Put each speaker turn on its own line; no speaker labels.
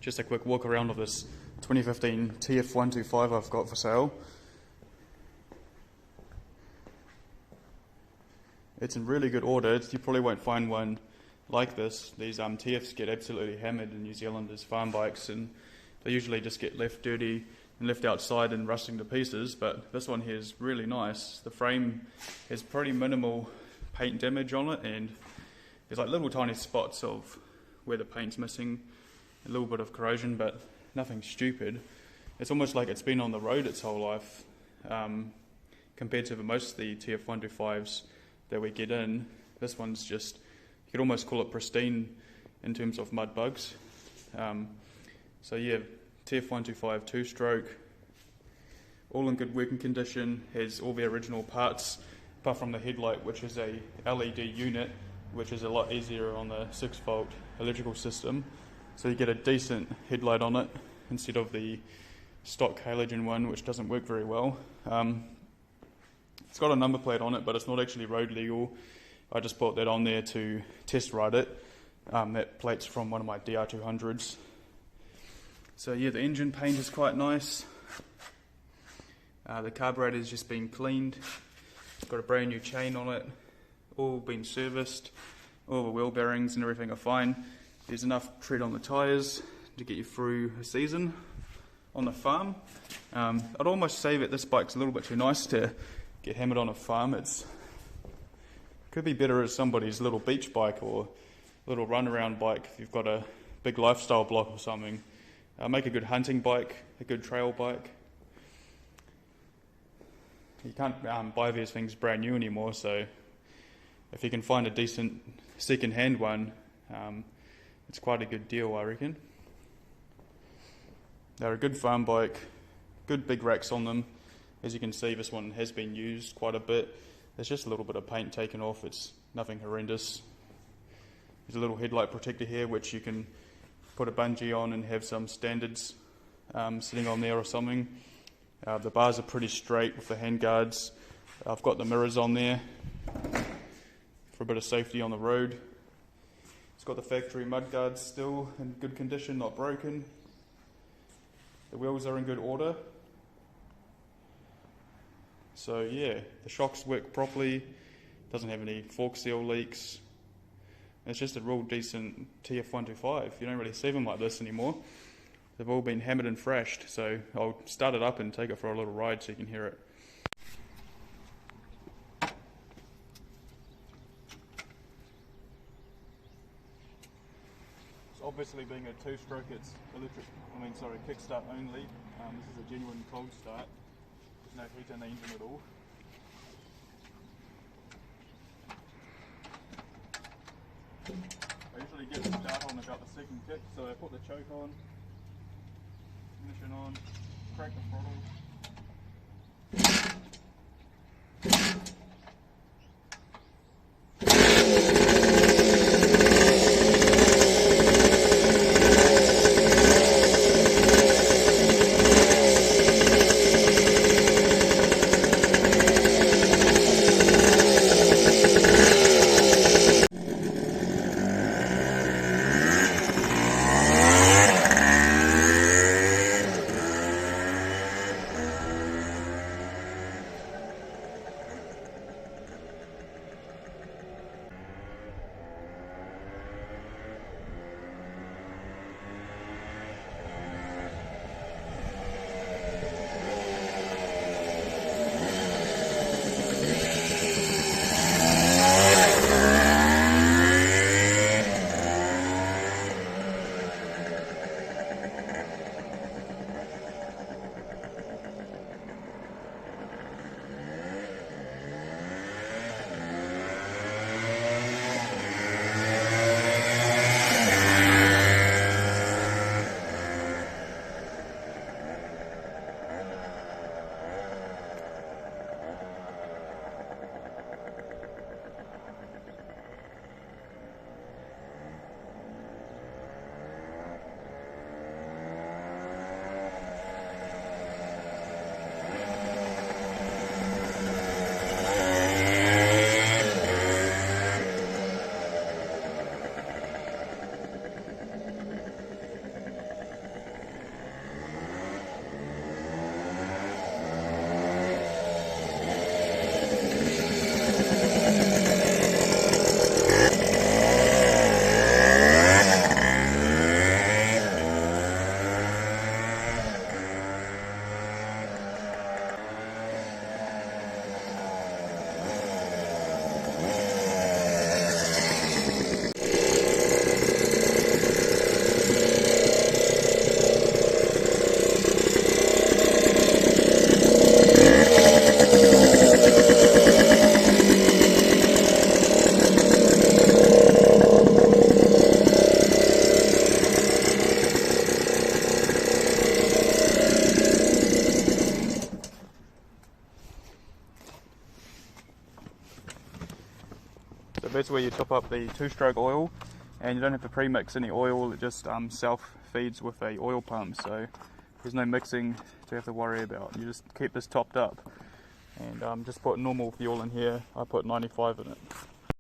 just a quick walk around of this 2015 TF125 I've got for sale. It's in really good order. You probably won't find one like this. These TFs get absolutely hammered in New Zealand as farm bikes, and they usually just get left dirty and left outside and rusting to pieces, but this one here is really nice. The frame has pretty minimal paint damage on it, and there's like little tiny spots of where the paint's missing, a little bit of corrosion, but nothing stupid. It's almost like it's been on the road its whole life, compared to most of the TF125s that we get in. This one's just, you could almost call it pristine in terms of mud bugs. So yeah, TF125 two-stroke, all in good working condition, has all the original parts apart from the headlight, which is a LED unit, which is a lot easier on the 6-volt electrical system. So you get a decent headlight on it instead of the stock halogen one, which doesn't work very well. It's got a number plate on it, but it's not actually road legal. I just put that on there to test ride it. That plate's from one of my DR200s. So yeah, the engine paint is quite nice. The carburetor's just been cleaned. It's got a brand new chain on it, all been serviced. All the wheel bearings and everything are fine. There's enough tread on the tyres to get you through a season on the farm. I'd almost say that this bike's a little bit too nice to get hammered on a farm. It could be better as somebody's little beach bike or little run-around bike if you've got a big lifestyle block or something. Make a good hunting bike, a good trail bike. You can't buy these things brand new anymore, so if you can find a decent second-hand one, it's quite a good deal, I reckon. They're a good farm bike, good big racks on them. As you can see, this one has been used quite a bit. There's just a little bit of paint taken off. It's nothing horrendous. There's a little headlight protector here, which you can put a bungee on and have some standards sitting on there or something. The bars are pretty straight with the handguards. I've got the mirrors on there for a bit of safety on the road. It's got the factory mudguards still in good condition, not broken. The wheels are in good order. So yeah, the shocks work properly, doesn't have any fork seal leaks. It's just a real decent TF125. You don't really see them like this anymore. They've all been hammered and thrashed, so I'll start it up and take it for a little ride so you can hear it. So obviously being a two-stroke, it's kickstart only. This is a genuine cold start. There's no heat in the engine at all. I usually get the start on about the second kick, so I put the choke on, ignition on, crank the throttle. you top up the 2-stroke oil, and you don't have to pre-mix any oil. It just self-feeds with a oil pump, so there's no mixing to have to worry about. You just keep this topped up, and just put normal fuel in here. I put 95 in it.